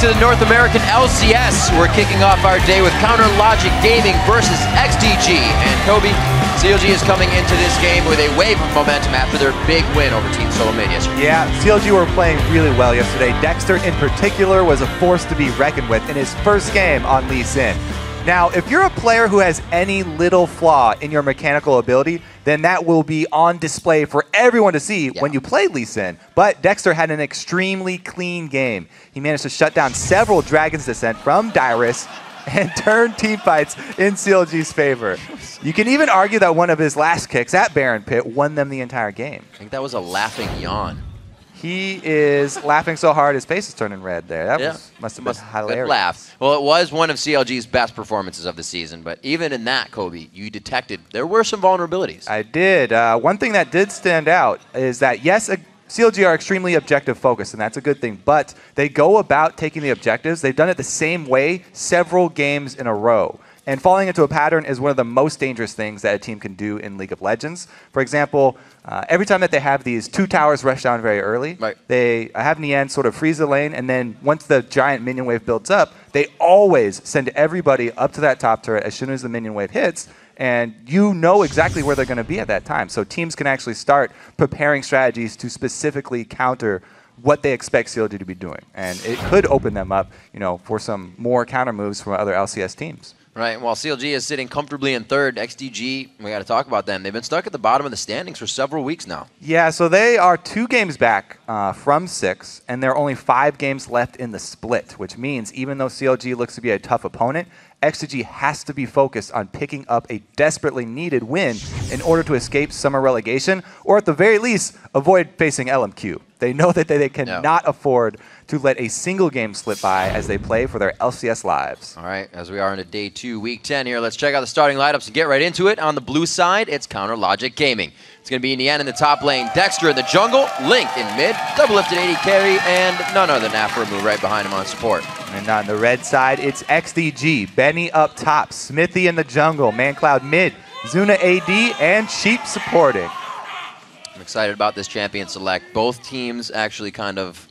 to the North American LCS. We're kicking off our day with Counter Logic Gaming versus XDG. And Kobe, CLG is coming into this game with a wave of momentum after their big win over Team Solo Mid yesterday. Yeah, CLG were playing really well yesterday. Dexter in particular was a force to be reckoned with in his first game on Lee Sin. Now, if you're a player who has any little flaw in your mechanical ability, then that will be on display for everyone to see when you play Lee Sin. But Dexter had an extremely clean game. He managed to shut down several Dragon's Descent from Dyrus and turn teamfights in CLG's favor. You can even argue that one of his last kicks at Baron Pit won them the entire game. I think that was a laughing yawn. He is laughing so hard his face is turning red there. That must have been hilarious. Good laugh. Well, it was one of CLG's best performances of the season, but even in that, Kobe, you detected there were some vulnerabilities. I did. One thing that did stand out is that, yes, CLG are extremely objective focused, and that's a good thing, but they go about taking the objectives. They've done it the same way several games in a row. And falling into a pattern is one of the most dangerous things that a team can do in League of Legends. For example, every time that they have these 2 towers rush down very early, they have Nien sort of freeze the lane, and then once the giant minion wave builds up, they always send everybody up to that top turret as soon as the minion wave hits, and you know exactly where they're going to be at that time. So teams can actually start preparing strategies to specifically counter what they expect CLG to be doing. And it could open them up, you know, for some more counter moves from other LCS teams. Right, while CLG is sitting comfortably in third, XDG, we got to talk about them. They've been stuck at the bottom of the standings for several weeks now. Yeah, so they are 2 games back from 6, and there are only 5 games left in the split, which means even though CLG looks to be a tough opponent, XDG has to be focused on picking up a desperately needed win in order to escape summer relegation, or at the very least, avoid facing LMQ. They know that they cannot afford to let a single game slip by as they play for their LCS lives. All right, as we are into day 2, week 10 here, let's check out the starting lineups and get right into it. On the blue side, it's Counter Logic Gaming. It's going to be Nien in the top lane, Dexter in the jungle, Link in mid, Doublelift at AD carry, and none other than Aphromoo right behind him on support. And on the red side, it's XDG, Benny up top, Xmithie in the jungle, mancloud mid, Zuna AD, and Sheep supporting. I'm excited about this champion select. Both teams actually kind of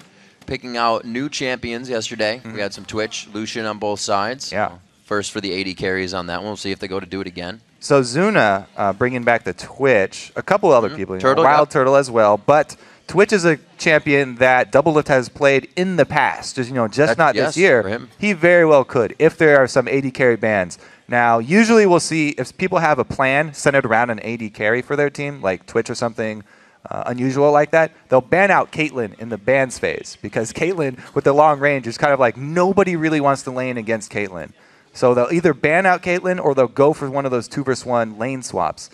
picking out new champions yesterday. We had some Twitch, Lucian on both sides. Yeah. First for the AD carries on that one. We'll see if they go to do it again. So Zuna bringing back the Twitch, a couple other people, Turtle, Wild Turtle as well, but Twitch is a champion that Doublelift has played in the past, just not this year. For him. He very well could, if there are some AD carry bans. Now, usually we'll see if people have a plan centered around an AD carry for their team, like Twitch or something unusual like that, they'll ban out Caitlyn in the bans phase, because Caitlyn, with the long range, is kind of like nobody really wants to lane against Caitlyn. So they'll either ban out Caitlyn or they'll go for one of those 2v1 lane swaps,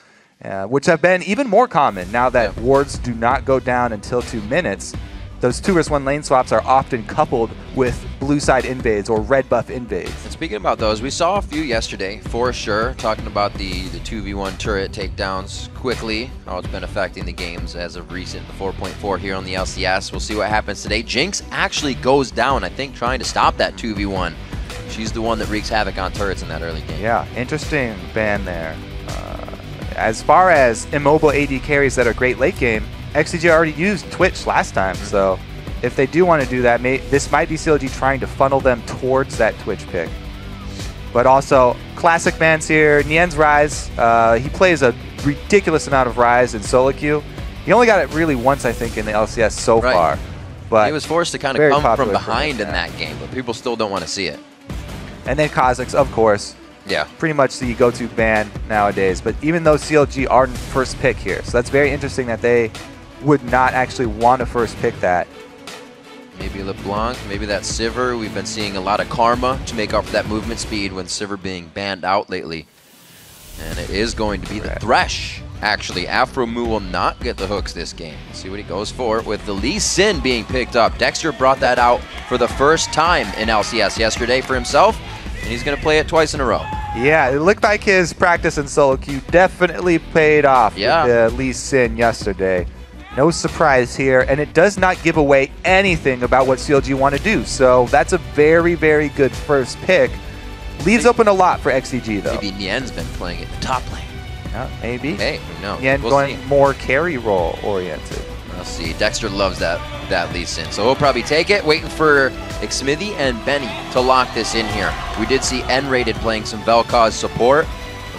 which have been even more common now that wards do not go down until 2 minutes. Those 2v1 lane swaps are often coupled with blue side invades or red buff invades. And speaking about those, we saw a few yesterday, for sure, talking about the 2v1 turret takedowns quickly, how it's been affecting the games as of recent, the 4.4 here on the LCS. We'll see what happens today. Jinx actually goes down, I think, trying to stop that 2v1. She's the one that wreaks havoc on turrets in that early game. Yeah, interesting ban there. As far as immobile AD carries that are great late game, XDG already used Twitch last time, so if they do want to do that, this might be CLG trying to funnel them towards that Twitch pick. But also, classic bans here, Nien's Rise. He plays a ridiculous amount of Rise in solo queue. He only got it really once, I think, in the LCS so far. But he was forced to kind of come from behind in that game, but people still don't want to see it. And then Kha'Zix, of course. Yeah. Pretty much the go-to ban nowadays. But even though CLG aren't first pick here, so that's very interesting that they would not actually want to first pick that. Maybe LeBlanc, maybe that Sivir. We've been seeing a lot of karma to make up for that movement speed when Sivir being banned out lately. And it is going to be the Thresh. Actually, Aphromoo will not get the hooks this game. Let's see what he goes for with the Lee Sin being picked up. Dexter brought that out for the first time in LCS yesterday for himself, and he's going to play it twice in a row. Yeah, it looked like his practice in solo queue definitely paid off with Lee Sin yesterday. No surprise here, and it does not give away anything about what CLG want to do. So that's a very, very good first pick. Leaves open a lot for XDG, though. Maybe Nien's been playing it in the top lane. Yeah, maybe. Hey, who knows? Nien going more carry role oriented. Let's see. Dexter loves that Lee Sin. So he'll probably take it. Waiting for Xmithie and Benny to lock this in here. We did see N-Rated playing some Vel'Koz support.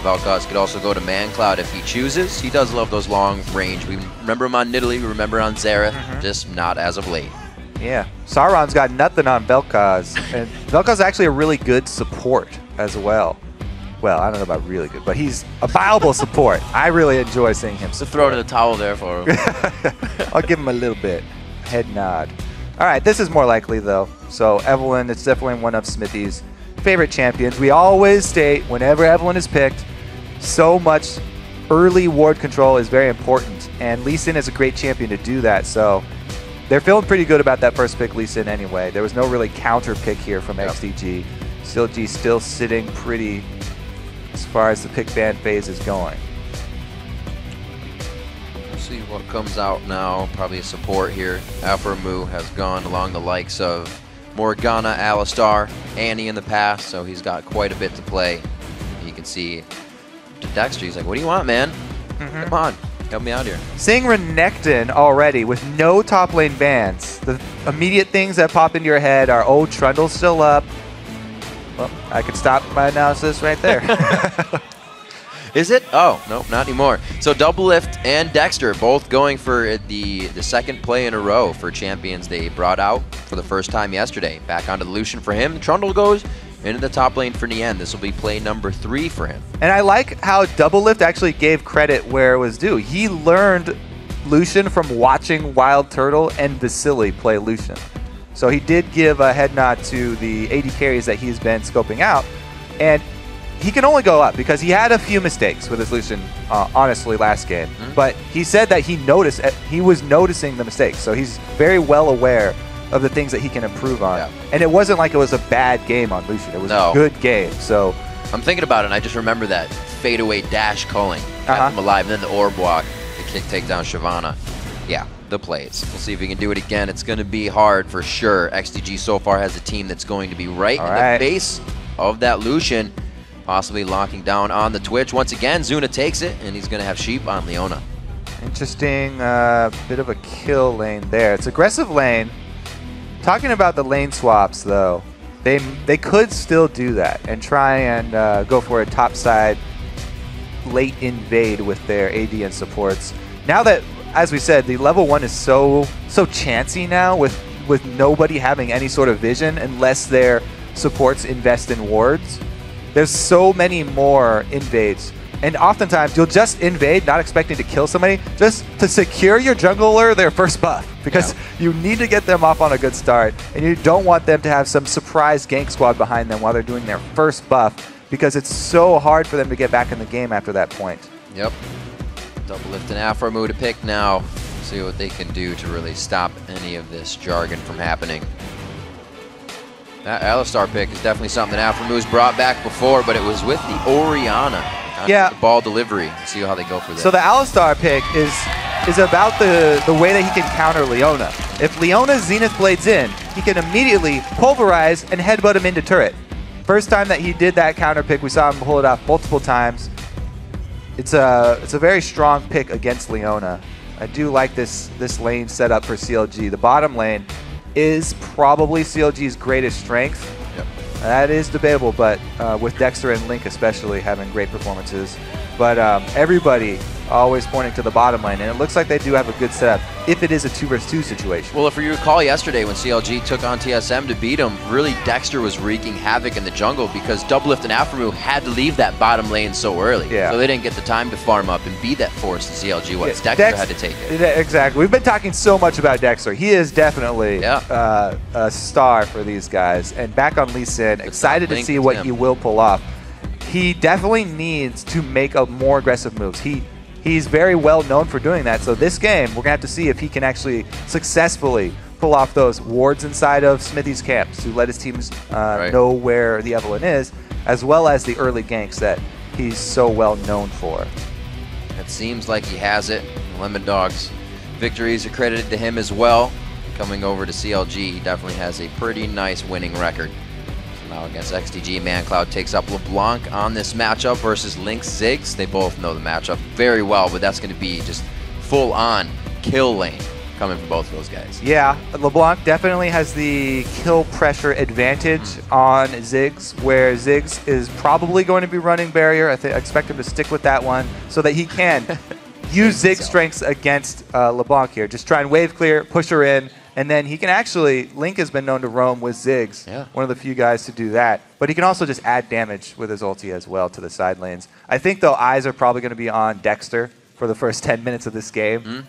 Vel'Koz could also go to mancloud if he chooses. He does love those long range. We remember him on Nidalee, we remember on Xerath, just not as of late. Yeah, Sauron's got nothing on Vel'Koz, and Vel'Koz is actually a really good support as well. Well, I don't know about really good, but he's a viable support. I really enjoy seeing him. So throw to the towel there for him. I'll give him a little bit. Head nod. All right, this is more likely, though. So Evelynn, it's definitely one of Xmithie's favorite champions. We always state, whenever Evelynn is picked, so much early ward control is very important, and Lee Sin is a great champion to do that. So they're feeling pretty good about that first pick, Lee Sin, anyway. There was no really counter pick here from XDG. CLG still sitting pretty as far as the pick ban phase is going. We'll see what comes out now. Probably a support here. Aphromoo has gone along the likes of Morgana, Alistar, Annie in the past, so he's got quite a bit to play. You can see Dexter, he's like, what do you want, man? Come on, help me out here. Seeing Renekton already with no top lane bans, the immediate things that pop into your head are, oh, Trundle's still up. Well, I could stop my analysis right there. Is it? Oh, no, not anymore. So Doublelift and Dexter both going for the second play in a row for champions they brought out for the first time yesterday. Back onto the Lucian for him. Trundle goes into the top lane for Nien. This will be play number 3 for him. And I like how Doublelift actually gave credit where it was due. He learned Lucian from watching Wild Turtle and Vasily play Lucian. So he did give a head nod to the AD carries that he's been scoping out. And he can only go up because he had a few mistakes with his Lucian, honestly, last game. But he said that he was noticing the mistakes. So he's very well aware of the things that he can improve on. Yeah. And it wasn't like it was a bad game on Lucian. It was a good game. So I'm thinking about it, and I just remember that fadeaway dash culling. Kept him alive, and then the orb walk to take down Shyvana. Yeah, the plays. We'll see if he can do it again. It's going to be hard for sure. XDG so far has a team that's going to be right in the base of that Lucian, possibly locking down on the Twitch. Once again, Zuna takes it, and he's going to have sheep on Leona. Interesting bit of a kill lane there. It's aggressive lane. Talking about the lane swaps, though, they could still do that and try and go for a topside late invade with their AD and supports. Now that, as we said, the level 1 is so chancy now with nobody having any sort of vision unless their supports invest in wards. There's so many more invades. And oftentimes, you'll just invade, not expecting to kill somebody, just to secure your jungler their first buff. Because you need to get them off on a good start, and you don't want them to have some surprise gank squad behind them while they're doing their first buff, because it's so hard for them to get back in the game after that point. Yep. Doublelift and Aphromoo to pick now. See what they can do to really stop any of this jargon from happening. That Alistar pick is definitely something that Aphromoo's brought back before, but it was with the Orianna. The ball delivery. See how they go for this. So the Alistar pick is about the way that he can counter Leona. If Leona's Zenith Blades in, he can immediately pulverize and headbutt him into turret. First time that he did that counter pick, we saw him pull it off multiple times. It's a very strong pick against Leona. I do like this lane set up for CLG. The bottom lane is probably CLG's greatest strength. Yep. That is debatable, but with Dexter and Link especially having great performances. But everybody always pointing to the bottom lane, and it looks like they do have a good setup if it is a 2 versus 2 situation. Well, if you recall yesterday when CLG took on TSM to beat them, really Dexter was wreaking havoc in the jungle because Doublelift and Aphromoo had to leave that bottom lane so early. Yeah. So they didn't get the time to farm up and be that force to CLG was. Dexter had to take it. Exactly. We've been talking so much about Dexter. He is definitely a star for these guys. And back on Lee Sin, excited to see what he will pull off. He definitely needs to make more aggressive moves. He's very well known for doing that. So this game, we're going to have to see if he can actually successfully pull off those wards inside of Xmithie's camps to let his teams know where the Evelynn is, as well as the early ganks that he's so well known for. It seems like he has it. Lemon Dog's victories are credited to him as well. Coming over to CLG, he definitely has a pretty nice winning record. Now against XDG, mancloud takes up Leblanc on this matchup versus Link's Ziggs. They both know the matchup very well, but that's going to be just full-on kill lane coming from both of those guys. Yeah, LeBlanc definitely has the kill pressure advantage on Ziggs, where Ziggs is probably going to be running barrier. I expect him to stick with that one so that he can use Ziggs strengths against LeBlanc here. Just try and wave clear, push her in, and then he can actually, Link has been known to roam with Ziggs, one of the few guys to do that. But he can also just add damage with his ulti as well to the side lanes. I think, though, eyes are probably going to be on Dexter for the first 10 minutes of this game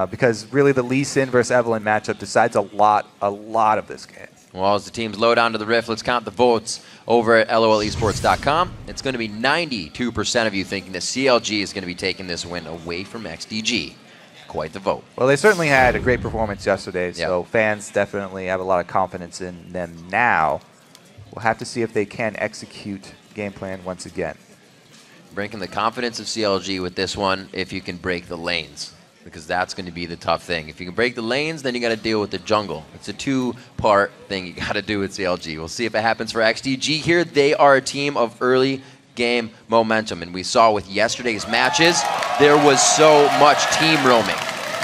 because really the Lee Sin versus Evelynn matchup decides a lot of this game. Well, as the teams load onto the Rift, let's count the votes over at lolesports.com. It's going to be 92% of you thinking that CLG is going to be taking this win away from XDG. Quite the vote. Well, they certainly had a great performance yesterday, so fans definitely have a lot of confidence in them now. We'll have to see if they can execute game plan once again. Breaking the confidence of CLG with this one if you can break the lanes, because that's going to be the tough thing. If you can break the lanes, then you got to deal with the jungle. It's a two-part thing you got to do with CLG. We'll see if it happens for XDG here. They are a team of early game momentum, and we saw with yesterday's matches, there was so much team roaming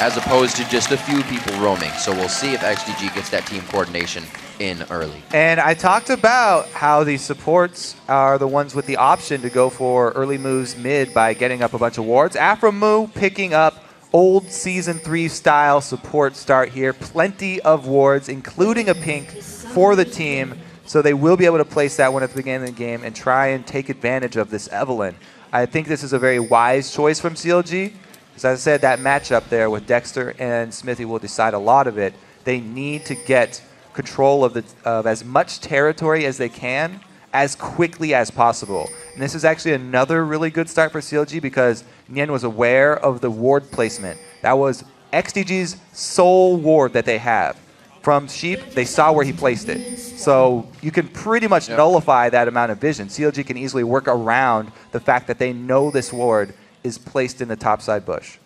as opposed to just a few people roaming. So we'll see if XDG gets that team coordination in early. And I talked about how the supports are the ones with the option to go for early moves mid by getting up a bunch of wards. Aphromoo picking up old Season 3 style support start here. Plenty of wards, including a pink for the team. So they will be able to place that one at the beginning of the game and try and take advantage of this Evelynn. I think this is a very wise choice from CLG. As I said, that matchup there with Dexter and Xmithie will decide a lot of it. They need to get control of as much territory as they can as quickly as possible. And this is actually another really good start for CLG because Nien was aware of the ward placement. That was XDG's sole ward that they have. From Sheep, they saw where he placed it. So you can pretty much nullify that amount of vision. CLG can easily work around the fact that they know this ward is placed in the topside bush.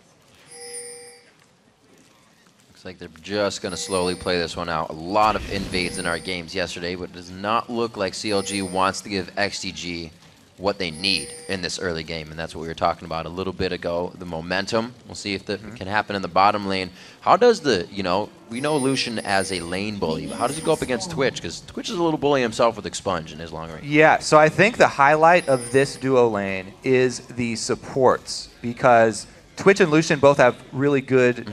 Looks like they're just going to slowly play this one out. A lot of invades in our games yesterday, but it does not look like CLG wants to give XDG what they need in this early game, and that's what we were talking about a little bit ago, the momentum. We'll see if that can happen in the bottom lane. How does the, we know Lucian as a lane bully, but how does he go up against Twitch? Because Twitch is a little bully himself with Expunge in his long range. Yeah, so I think the highlight of this duo lane is the supports, because Twitch and Lucian both have really good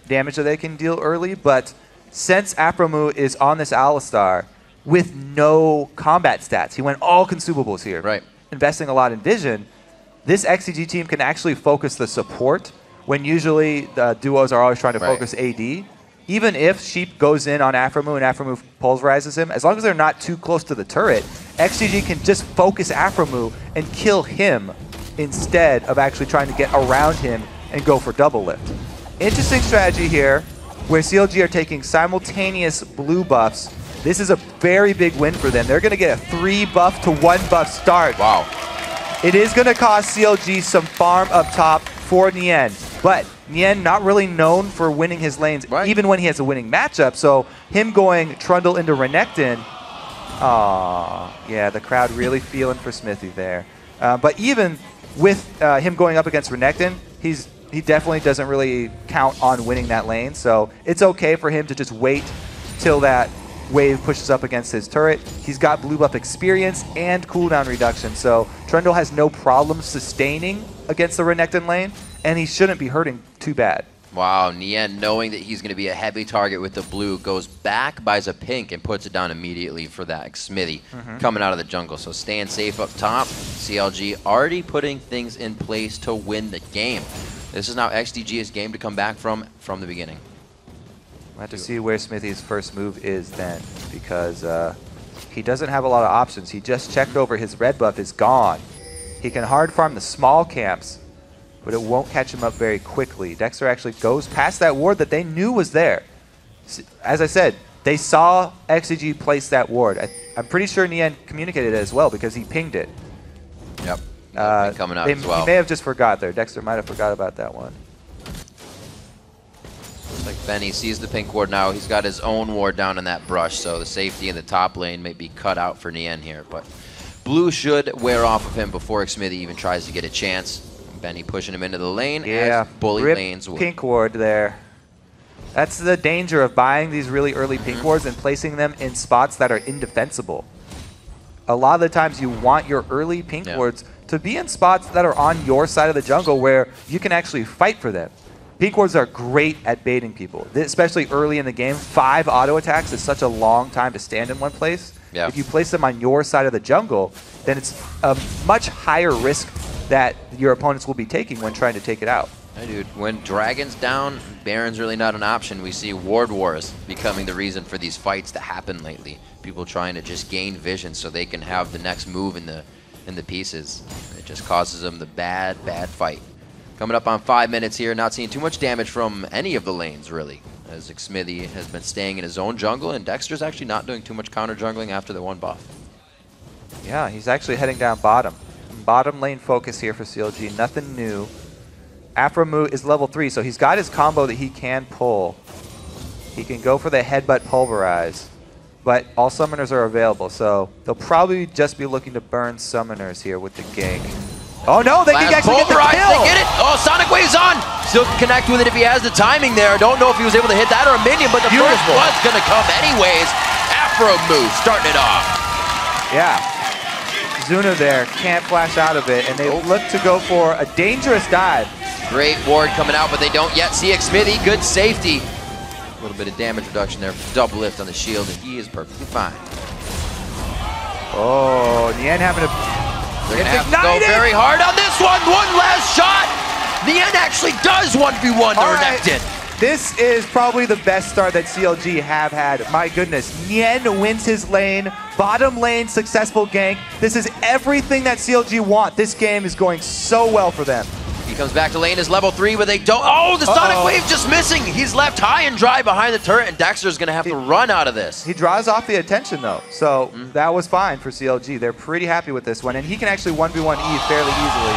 damage that they can deal early, but since Aphromoo is on this Alistar with no combat stats, he went all consumables here. Right. Investing a lot in vision, this XDG team can actually focus the support when usually the duos are always trying to focus AD. Even if Sheep goes in on Aphromoo and Aphromoo pulverizes him, as long as they're not too close to the turret, XDG can just focus Aphromoo and kill him instead of actually trying to get around him and go for Doublelift. Interesting strategy here where CLG are taking simultaneous blue buffs. This is a very big win for them. They're going to get a 3 buff to 1 buff start. Wow. It is going to cost CLG some farm up top for Nien. But Nien not really known for winning his lanes, even when he has a winning matchup. So him going Trundle into Renekton, yeah, the crowd really feeling for Xmithie there. But even with him going up against Renekton, he definitely doesn't really count on winning that lane. So it's okay for him to just wait till that wave pushes up against his turret. He's got blue buff experience and cooldown reduction, so Trundle has no problem sustaining against the Renekton lane, and he shouldn't be hurting too bad. Wow, Nien, knowing that he's going to be a heavy target with the blue, goes back, buys a pink, and puts it down immediately for that Xmithie coming out of the jungle. So staying safe up top. CLG already putting things in place to win the game. This is now XDG's game to come back from the beginning. We'll have to see where Xmithie's first move is then, because he doesn't have a lot of options. He just checked over his red buff is gone. He can hard farm the small camps, but it won't catch him up very quickly. Dexter actually goes past that ward that they knew was there. As I said, they saw XDG place that ward. I'm pretty sure Nien communicated it as well because he pinged it. Yep. Coming out as well. He may have just forgot there. Dexter might have forgot about that one. Like Benny sees the pink ward now. He's got his own ward down in that brush, so the safety in the top lane may be cut out for Nien here. But blue should wear off of him before Xmithie even tries to get a chance. Benny pushing him into the lane. Yeah, as bully rip lanes would. pink ward there. That's the danger of buying these really early pink wards and placing them in spots that are indefensible. A lot of the times you want your early pink wards to be in spots that are on your side of the jungle where you can actually fight for them. Pink wards are great at baiting people, especially early in the game. 5 auto attacks is such a long time to stand in one place. Yeah. If you place them on your side of the jungle, then it's a much higher risk that your opponents will be taking when trying to take it out. Hey, dude, when Dragon's down, Baron's really not an option. We see ward wars becoming the reason for these fights to happen lately. People trying to just gain vision so they can have the next move in the pieces. It just causes them the bad fight. Coming up on 5 minutes here, not seeing too much damage from any of the lanes, really, as Xmithie has been staying in his own jungle, and Dexter's actually not doing too much counter jungling after the 1 buff. Yeah, he's actually heading down bottom. Bottom lane focus here for CLG, nothing new. Aphromoo is level 3, so he's got his combo that he can pull. He can go for the headbutt pulverize, but all summoners are available, so they'll probably just be looking to burn summoners here with the gank. Oh no, they can actually get the kill! They get it! Oh, Sonic Wave's on! Still can connect with it if he has the timing there. Don't know if he was able to hit that or a minion, but the first was gonna come anyways. Aphromoo starting it off. Yeah. Zuna there, can't flash out of it, and they look to go for a dangerous dive. Great ward coming out, but they don't yet see Xmithie. Good safety. A little bit of damage reduction there. Doublelift on the shield, and he is perfectly fine. Oh, Nien having to... They're going to have to go very hard on this one. One last shot. Nien actually does 1v1 to Renekton. This is probably the best start that CLG have had. My goodness. Nien wins his lane. Bottom lane, successful gank. This is everything that CLG want. This game is going so well for them. He comes back to lane as level 3, but they don't. Oh, the Sonic Wave just missing. He's left high and dry behind the turret, and Dexter's going to have to run out of this. He draws off the attention, though, so that was fine for CLG. They're pretty happy with this one, and he can actually 1v1 E fairly easily.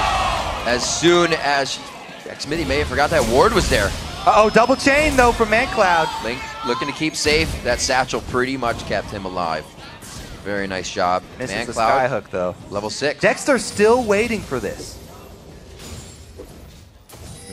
As soon as Xmithie may have forgot that ward was there. Uh-oh, double chain, though, from mancloud. Link looking to keep safe. That satchel pretty much kept him alive. Very nice job. Misses the skyhook, though. Level 6. Dexter still waiting for this.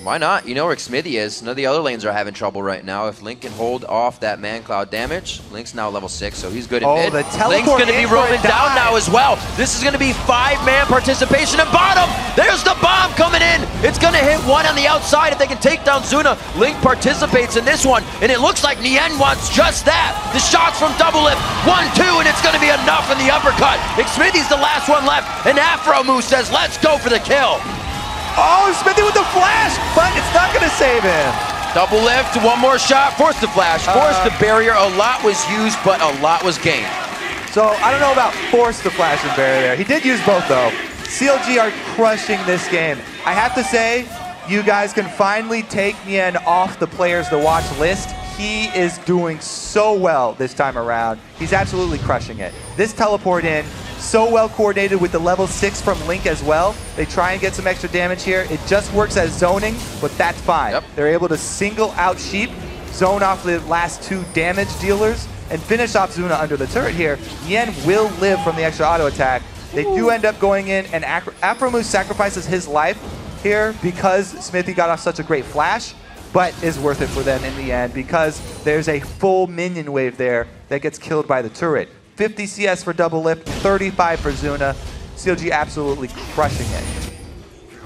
Why not? You know where Xmithie is. None of the other lanes are having trouble right now. If Link can hold off that mancloud damage, Link's now level 6, so he's good at mid. Link's going to be roaming down now as well. This is going to be 5-man participation at bottom. There's the bomb coming in. It's going to hit one on the outside if they can take down Zuna. Link participates in this one, and it looks like Nien wants just that. The shots from Doublelift, 1-2, and it's going to be enough in the uppercut. Xmithie's the last one left, and Aphromoo says, let's go for the kill. Oh, Xmithie with the flash, but it's not going to save him. Doublelift, one more shot, forced the flash, forced the barrier. A lot was used, but a lot was gained. So I don't know about forced the flash and barrier there. He did use both, though. CLG are crushing this game. I have to say, you guys can finally take Nien off the players to watch list. He is doing so well this time around. He's absolutely crushing it. This teleport in, so well coordinated with the level 6 from Link as well. They try and get some extra damage here. It just works as zoning, but that's fine. Yep. They're able to single out Sheep, zone off the last 2 damage dealers, and finish off Zuna under the turret here. Nien will live from the extra auto attack. They do end up going in, and Aphromoo sacrifices his life here because Xmithie got off such a great flash, but is worth it for them in the end because there's a full minion wave there that gets killed by the turret. 50 CS for Doublelift, 35 for Zuna. CLG absolutely crushing it.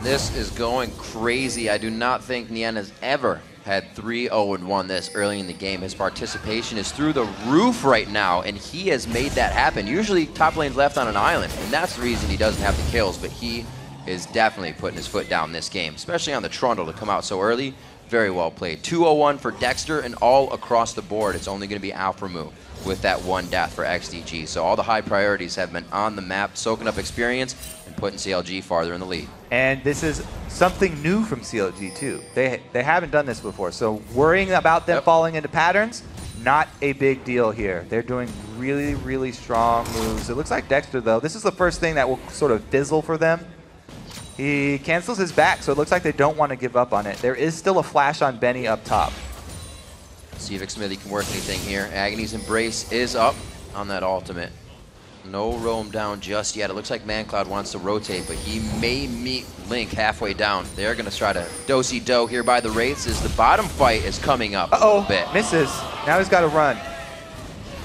This is going crazy. I do not think Nien has ever had 3-0-1 this early in the game. His participation is through the roof right now, and he has made that happen. Usually top lane's left on an island, and that's the reason he doesn't have the kills, but he is definitely putting his foot down this game, especially on the Trundle to come out so early. Very well played. 2-0-1 for Dexter, and all across the board, it's only going to be Aphromoo with that 1 death for XDG. So all the high priorities have been on the map, soaking up experience and putting CLG farther in the lead. And this is something new from CLG too. They haven't done this before, so worrying about them falling into patterns, not a big deal here. They're doing really, really strong moves. It looks like Dexter, though, this is the first thing that will sort of fizzle for them. He cancels his back, so it looks like they don't want to give up on it. There is still a flash on Benny up top. See if Xmithie can work anything here. Agony's Embrace is up on that ultimate. No roam down just yet. It looks like mancloud wants to rotate, but he may meet Link halfway down. They're going to try to do-si-do here by the Wraiths as the bottom fight is coming up a little bit. Misses. Now he's got to run.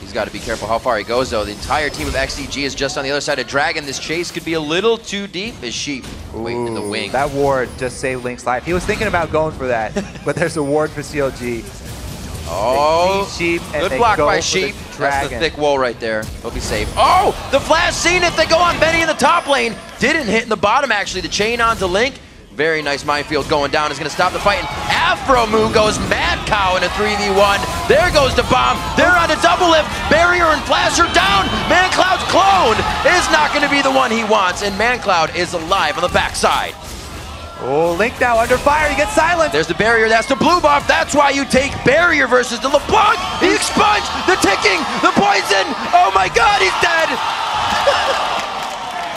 He's got to be careful how far he goes, though. The entire team of XDG is just on the other side of Dragon. This chase could be a little too deep as Sheep waiting in the wing. That ward just saved Link's life. He was thinking about going for that, but there's a ward for CLG. Oh, Sheep and good block by Sheep. That's the thick wall right there. He'll be safe. Oh, the flash seen it. They go on Benny in the top lane. Didn't hit in the bottom, actually. The chain onto Link. Very nice minefield going down. Is going to stop the fight. And Aphromoo goes mad cow in a 3v1. There goes the bomb. They're on a doublelift. Barrier and flasher down. mancloud's clone is not going to be the one he wants. And mancloud is alive on the backside. Oh, Link now under fire. He gets silenced. There's the barrier. That's the blue buff. That's why you take barrier versus the Leblanc. He expunged the ticking, the poison. Oh my God, he's dead.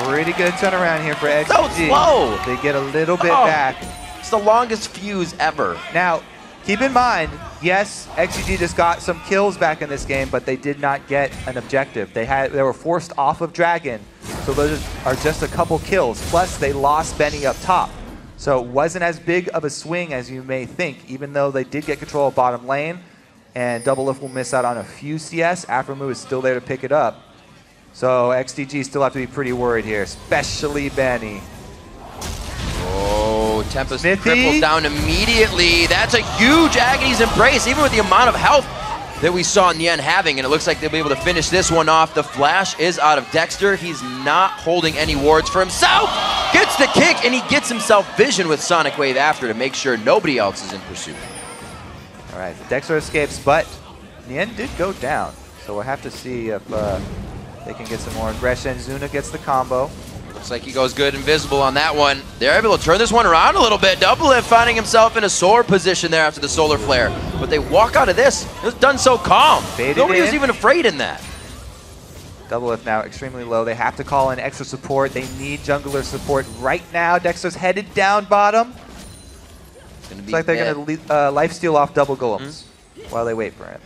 Pretty good turnaround here for XDG. So slow. They get a little bit back. It's the longest fuse ever. Now, keep in mind, yes, XDG just got some kills back in this game, but they did not get an objective. They were forced off of Dragon, so those are just a couple kills. Plus, they lost Benny up top. So it wasn't as big of a swing as you may think, even though they did get control of bottom lane, and Doublelift will miss out on a few CS. Aphromoo is still there to pick it up. So XDG still have to be pretty worried here, especially Benny. Oh, Tempest cripples down immediately. That's a huge Agony's Embrace, even with the amount of health that we saw Nien having, and it looks like they'll be able to finish this one off. The flash is out of Dexter. He's not holding any wards for himself. Gets the kick, and he gets himself vision with Sonic Wave after to make sure nobody else is in pursuit. All right, Dexter escapes, but Nien did go down. So we'll have to see if they can get some more aggression. Zuna gets the combo. Looks like he goes good invisible on that one. They're able to turn this one around a little bit. Doublelift finding himself in a sore position there after the solar flare. But they walk out of this. It was done so calm. Nobody was even afraid in that. Doublelift now extremely low. They have to call in extra support. They need jungler support right now. Dexter's headed down bottom. Looks like they're going to lifesteal off double golems while they wait for him.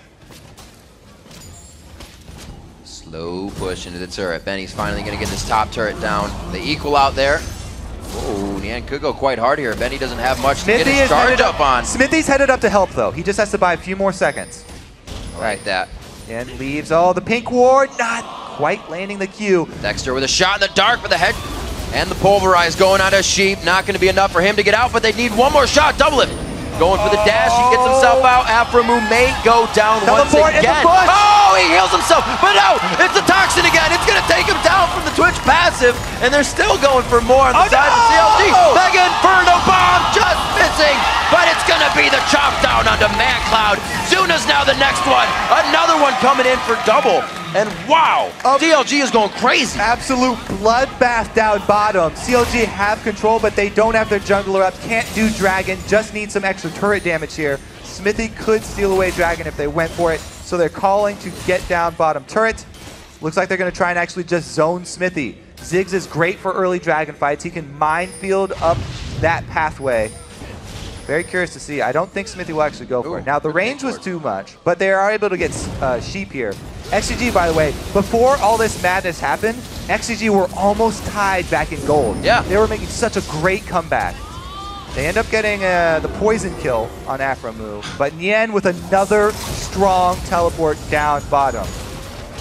Slow push into the turret. Benny's finally going to get this top turret down. They equal out there. Oh, Nien could go quite hard here. Benny doesn't have much to get it started up on. Xmithie's headed up to help, though. He just has to buy a few more seconds. I like that. And leaves the pink ward, not quite landing the Q. Dexter with a shot in the dark for the head. And the pulverize going out of Sheep. Not going to be enough for him to get out, but they need one more shot. Doublelift. Going for the dash, he gets himself out. Aphromoo may go down once again. Oh, he heals himself, but no, it's the Toxin again. It's going to take him down from the Twitch passive, and they're still going for more on the side of CLG. Mega Inferno Bomb just missing, but it's going to be the chop down onto mancloud. Zuna's now the next one. Another one coming in for double. And wow, CLG is going crazy. Absolute bloodbath down bottom. CLG have control, but they don't have their jungler up. Can't do Dragon, just need some extra turret damage here. Xmithie could steal away Dragon if they went for it, so they're calling to get down bottom turret. Looks like they're going to try and actually just zone Xmithie. Ziggs is great for early Dragon fights. He can minefield up that pathway. Very curious to see. I don't think Xmithie will actually go for it. Now, the range was too much, but they are able to get Sheep here. XDG, by the way, before all this madness happened, XDG were almost tied back in gold. Yeah. They were making such a great comeback. They end up getting the poison kill on Aphromoo, but Nien with another strong teleport down bottom.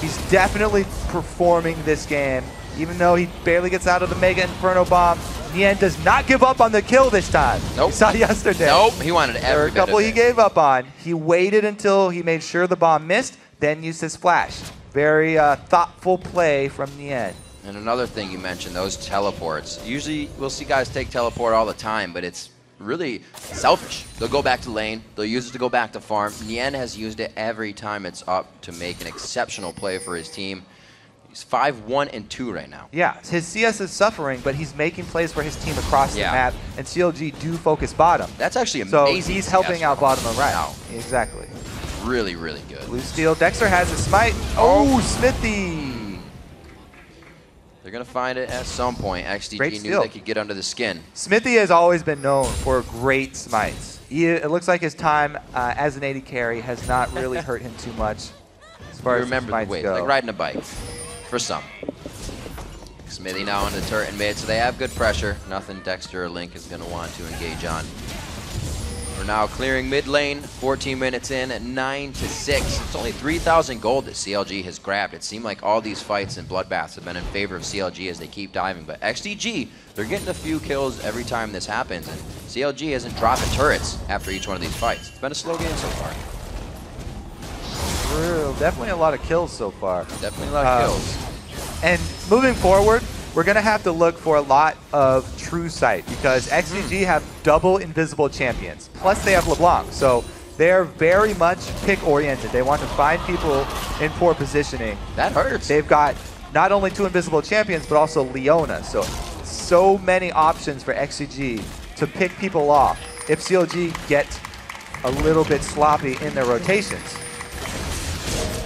He's definitely performing this game. Even though he barely gets out of the Mega Inferno Bomb, Nien does not give up on the kill this time. Nope. We saw yesterday. Nope, he wanted every There were a couple he gave up on. He waited until he made sure the bomb missed, then used his flash. Very thoughtful play from Nien. And another thing you mentioned, those teleports. Usually we'll see guys take teleport all the time, but it's really selfish. They'll go back to lane, they'll use it to go back to farm. Nien has used it every time it's up to make an exceptional play for his team. He's 5-1-2 right now. Yeah, his CS is suffering, but he's making plays for his team across the map, and CLG do focus bottom. That's actually amazing. So he's helping out bottom and right. Wow. Exactly. Really, really good. Blue steal. Dexter has a smite. Oh, Xmithie. They're going to find it at some point. XDG knew they could get under the skin. Xmithie has always been known for great smites. It looks like his time as an AD carry has not really hurt him too much as far as smites go. Like riding a bike for some. Xmithie now on the turret in mid, so they have good pressure. Nothing Dexter or Link is going to want to engage on. We're now clearing mid lane, 14 minutes in at 9-6. It's only 3,000 gold that CLG has grabbed. It seemed like all these fights and bloodbaths have been in favor of CLG as they keep diving, but XDG, they're getting a few kills every time this happens, and CLG isn't dropping turrets after each one of these fights. It's been a slow game so far. True, definitely a lot of kills so far. Definitely a lot of kills. And moving forward, we're going to have to look for a lot of true sight because XDG have double invisible champions. Plus they have Leblanc, so they're very much pick-oriented. They want to find people in poor positioning. That hurts. They've got not only 2 invisible champions, but also Leona. So many options for XDG to pick people off if CLG get a little bit sloppy in their rotations.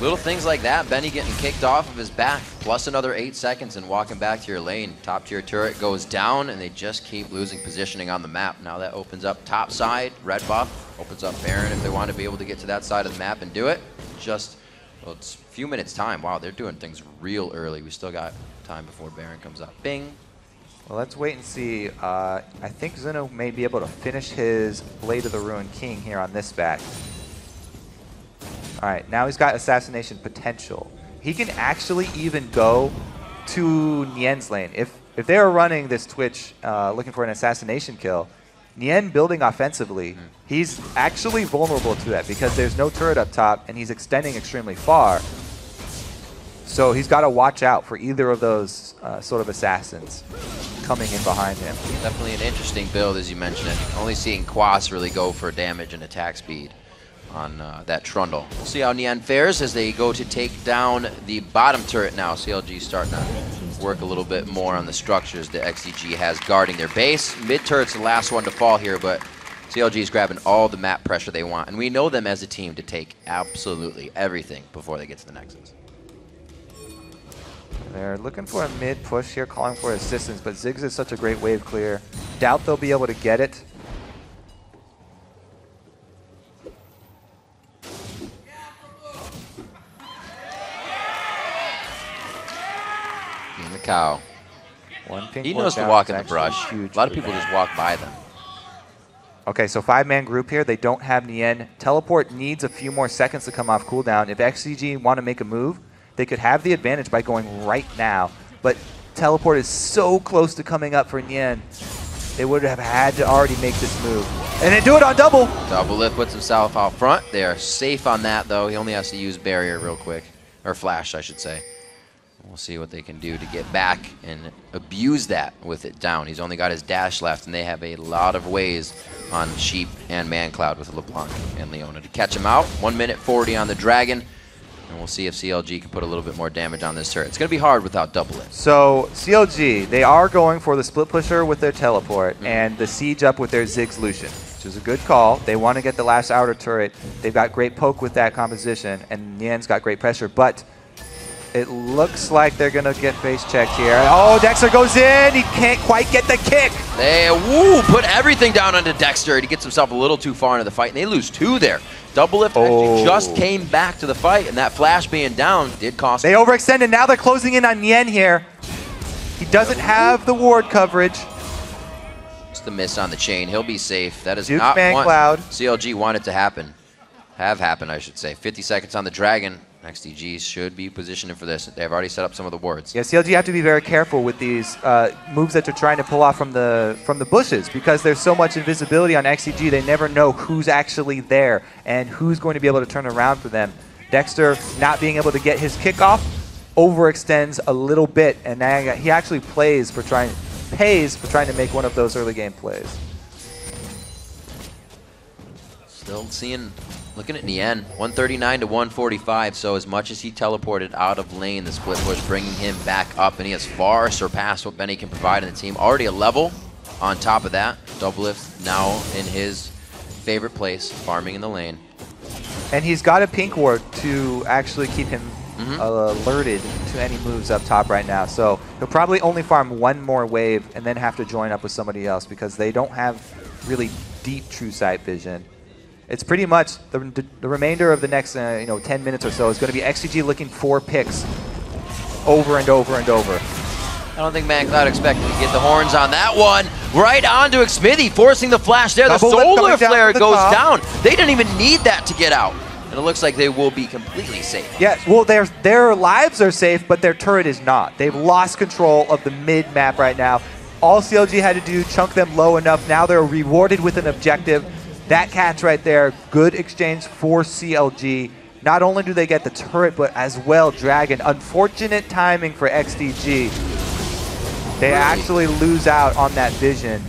Little things like that, Benny getting kicked off of his back, plus another 8 seconds and walking back to your lane. Top tier turret goes down, and they just keep losing positioning on the map. Now that opens up top side, red buff, opens up Baron if they want to be able to get to that side of the map and do it. Just, well, it's a few minutes time. Wow, they're doing things real early. We still got time before Baron comes up. Bing. Well, let's wait and see. I think Zuna may be able to finish his Blade of the Ruined King here on this back. All right, now he's got assassination potential. He can actually even go to Nien's lane. If they are running this Twitch looking for an assassination kill, Nien building offensively, he's actually vulnerable to that because there's no turret up top and he's extending extremely far. So he's got to watch out for either of those sort of assassins coming in behind him. Definitely an interesting build, as you mentioned it. Only seeing Quas really go for damage and attack speed on that Trundle. We'll see how Nien fares as they go to take down the bottom turret now. CLG starting to work a little bit more on the structures that XDG has guarding their base. Mid turret's the last one to fall here, but CLG is grabbing all the map pressure they want, and we know them as a team to take absolutely everything before they get to the Nexus. They're looking for a mid push here, calling for assistance, but Ziggs is such a great wave clear. Doubt they'll be able to get it. And the cow. He knows to walk in the brush. A lot of people just walk by them. Okay, so 5-man group here. They don't have Nien. Teleport needs a few more seconds to come off cooldown. If XDG want to make a move, they could have the advantage by going right now. But teleport is so close to coming up for Nien. They would have had to already make this move. And they do it on double. Doublelift puts himself out front. They are safe on that, though. He only has to use barrier real quick. Or flash, I should say. We'll see what they can do to get back and abuse that with it down. He's only got his dash left, and they have a lot of ways on Sheep and mancloud with LeBlanc and Leona to catch him out. 1 minute 40 on the Dragon, and we'll see if CLG can put a little bit more damage on this turret. It's going to be hard without Doublelift. So CLG, they are going for the split pusher with their teleport and the siege up with their Ziggs Lucian, which is a good call. They want to get the last outer turret. They've got great poke with that composition, and Nien's got great pressure, but it looks like they're going to get face checked here. Oh, Dexter goes in. He can't quite get the kick. They put everything down onto Dexter. He gets himself a little too far into the fight, and they lose 2 there. Doublelift actually just came back to the fight, and that flash being down did cost They overextended. Now they're closing in on Nien here. He doesn't have the ward coverage. Just the miss on the chain. He'll be safe. That is Duke not what mancloud. CLG wanted to happen. Have happened, I should say. 50 seconds on the Dragon. XDG should be positioning for this. They've already set up some of the wards. Yeah, CLG have to be very careful with these moves that they're trying to pull off from the bushes because there's so much invisibility on XDG. They never know who's actually there and who's going to be able to turn around for them. Dexter not being able to get his kickoff overextends a little bit, and now he actually pays for trying to make one of those early game plays. Still looking at Nien, 139 to 145, so as much as he teleported out of lane, the split push bringing him back up, and he has far surpassed what Benny can provide in the team. Already a level on top of that. Doublelift now in his favorite place, farming in the lane. And he's got a pink ward to actually keep him alerted to any moves up top right now. So he'll probably only farm 1 more wave and then have to join up with somebody else because they don't have really deep true sight vision. It's pretty much the remainder of the next 10 minutes or so is going to be XDG looking for picks over and over and over. don't think mancloud expected to get the horns on that one. Right onto Xmithie, forcing the flash there. The solar flare goes down. They didn't even need that to get out. And it looks like they will be completely safe. Yeah, well, their lives are safe, but their turret is not. They've lost control of the mid map right now. All CLG had to do, chunk them low enough. Now they're rewarded with an objective. That catch right there, good exchange for CLG. Not only do they get the turret, but as well Dragon. Unfortunate timing for XDG. They actually lose out on that vision.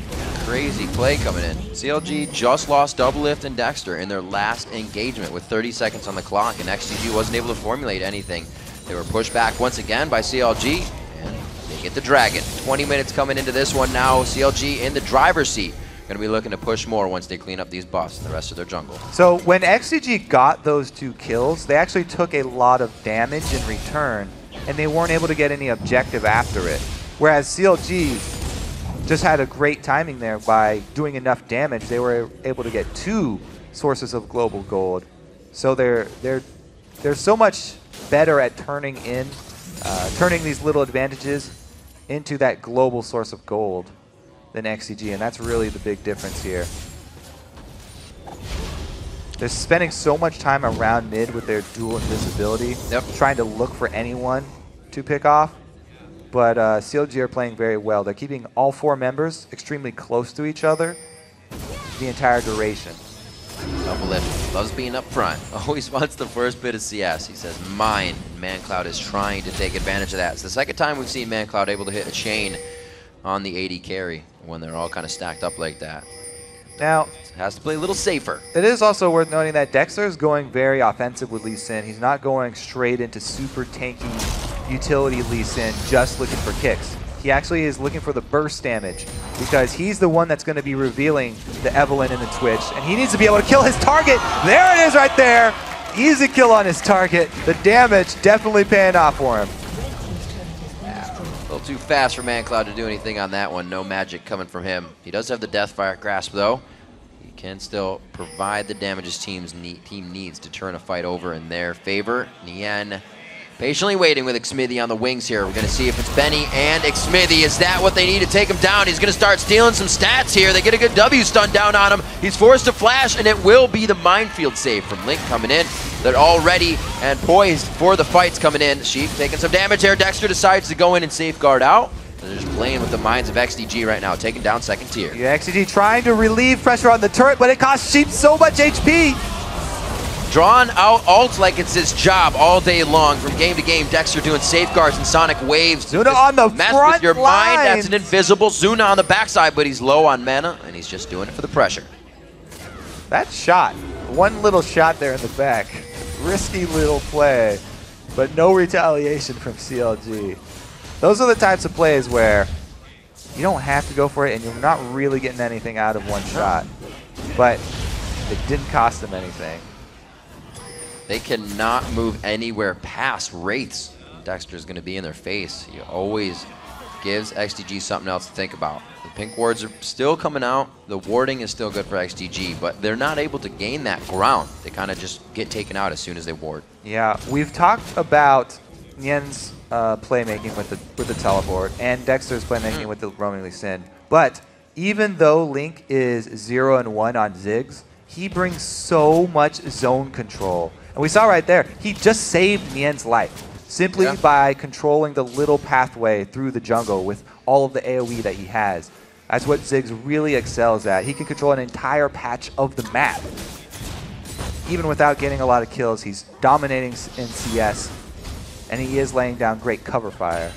Crazy play coming in. CLG just lost Doublelift and Dexter in their last engagement with 30 seconds on the clock, and XDG wasn't able to formulate anything. They were pushed back once again by CLG, and they get the Dragon. 20 minutes coming into this one now. CLG in the driver's seat. Going to be looking to push more once they clean up these buffs and the rest of their jungle. So when XDG got those 2 kills, they actually took a lot of damage in return, and they weren't able to get any objective after it. Whereas CLG just had a great timing there by doing enough damage. They were able to get 2 sources of global gold. So they're so much better at turning these little advantages into that global source of gold than XDG, and that's really the big difference here. They're spending so much time around mid with their dual invisibility, trying to look for anyone to pick off. But CLG are playing very well. They're keeping all 4 members extremely close to each other the entire duration. Doublelift loves being up front. Always wants the first bit of CS. He says mine. And mancloud is trying to take advantage of that. It's the second time we've seen mancloud able to hit a chain on the AD carry when they're all kind of stacked up like that. Now, has to play a little safer. It is also worth noting that Dexter is going very offensive with Lee Sin. He's not going straight into super tanky utility Lee Sin just looking for kicks. He actually is looking for the burst damage because he's the one that's going to be revealing the Evelynn in the Twitch, and he needs to be able to kill his target. There it is right there. Easy kill on his target. The damage definitely paying off for him. A little too fast for mancloud to do anything on that one. No magic coming from him. He does have the Deathfire Grasp, though. He can still provide the damage his team needs to turn a fight over in their favor. Nien patiently waiting with Xmithie on the wings here. We're going to see if it's Benny and Xmithie. Is that what they need to take him down? He's going to start stealing some stats here. They get a good W stun down on him. He's forced to flash, and it will be the minefield save from Link coming in. They're all ready and poised for the fights coming in. Sheep taking some damage here. Dexter decides to go in and safeguard out. They're just playing with the minds of XDG right now, taking down second tier. Yeah, XDG trying to relieve pressure on the turret, but it costs Sheep so much HP. Drawn out ult like it's his job all day long from game to game. Dexter doing safeguards and sonic waves. Zuna on the mess front with your lines. mind. That's an invisible Zuna on the backside, but he's low on mana, and he's just doing it for the pressure. That shot, one little shot there in the back. Risky little play, but no retaliation from CLG. Those are the types of plays where you don't have to go for it, and you're not really getting anything out of one shot. But it didn't cost them anything. They cannot move anywhere past Wraiths. Dexter's going to be in their face. He always gives XDG something else to think about. The pink wards are still coming out. The warding is still good for XDG, but they're not able to gain that ground. They kind of just get taken out as soon as they ward. Yeah, we've talked about Nien's playmaking with the teleport and Dexter's playmaking with the roaming Lee Sin. But even though Link is 0-1 on Ziggs, he brings so much zone control. And we saw right there, he just saved Nien's life simply by controlling the little pathway through the jungle with all of the AoE that he has. That's what Ziggs really excels at. He can control an entire patch of the map. Even without getting a lot of kills, he's dominating in CS, and he is laying down great cover fire.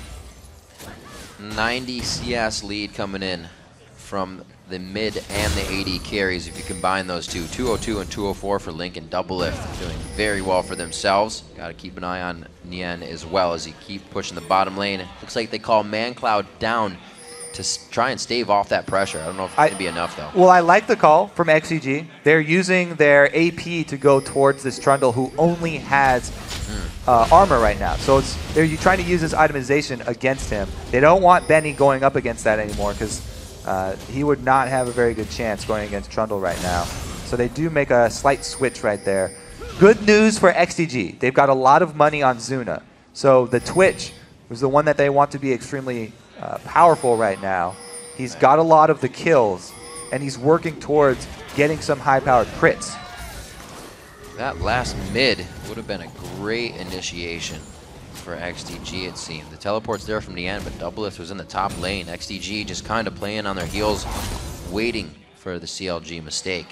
90 CS lead coming in from the mid and the AD carries. If you combine those two, 202 and 204 for Link and Doublelift, doing very well for themselves. Got to keep an eye on Nien as well as he keep pushing the bottom lane. Looks like they call mancloud down to try and stave off that pressure. I don't know if it's going to be enough, though. Well, I like the call from XDG. They're using their AP to go towards this Trundle, who only has armor right now. So they're trying to use this itemization against him. They don't want Benny going up against that anymore because he would not have a very good chance going against Trundle right now. So they do make a slight switch right there. Good news for XDG. They've got a lot of money on Zuna. So the Twitch was the one that they want to be extremely powerful right now. He's got a lot of the kills, and he's working towards getting some high-powered crits. That last mid would have been a great initiation for XDG, it seemed. The teleport's there from Nien, but Doublelift was in the top lane. XDG just kind of playing on their heels, waiting for the CLG mistake.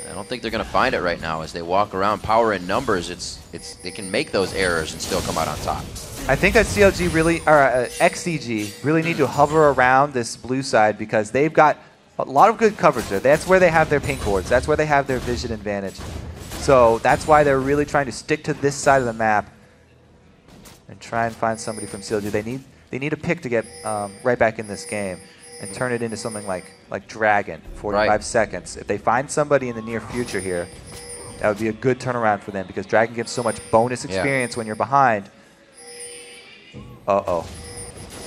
I don't think they're going to find it right now as they walk around. Power in numbers, they can make those errors and still come out on top. I think that CLG really, or XDG really need to hover around this blue side because they've got a lot of good coverage there. That's where they have their pink wards. That's where they have their vision advantage. So that's why they're really trying to stick to this side of the map and try and find somebody from CLG. They need a pick to get right back in this game and turn it into something like Dragon, 45 seconds. If they find somebody in the near future here, that would be a good turnaround for them because Dragon gives so much bonus experience when you're behind. Uh-oh.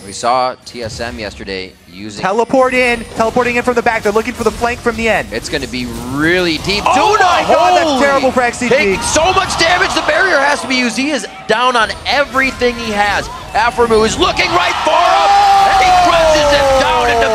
We saw TSM yesterday using... Teleporting in from the back. They're looking for the flank from the end. It's going to be really deep. Oh my god, that's terrible for XDG. Taking so much damage, the barrier has to be used. He is down on everything he has. Aphromoo is looking right for him, and he crunches it down into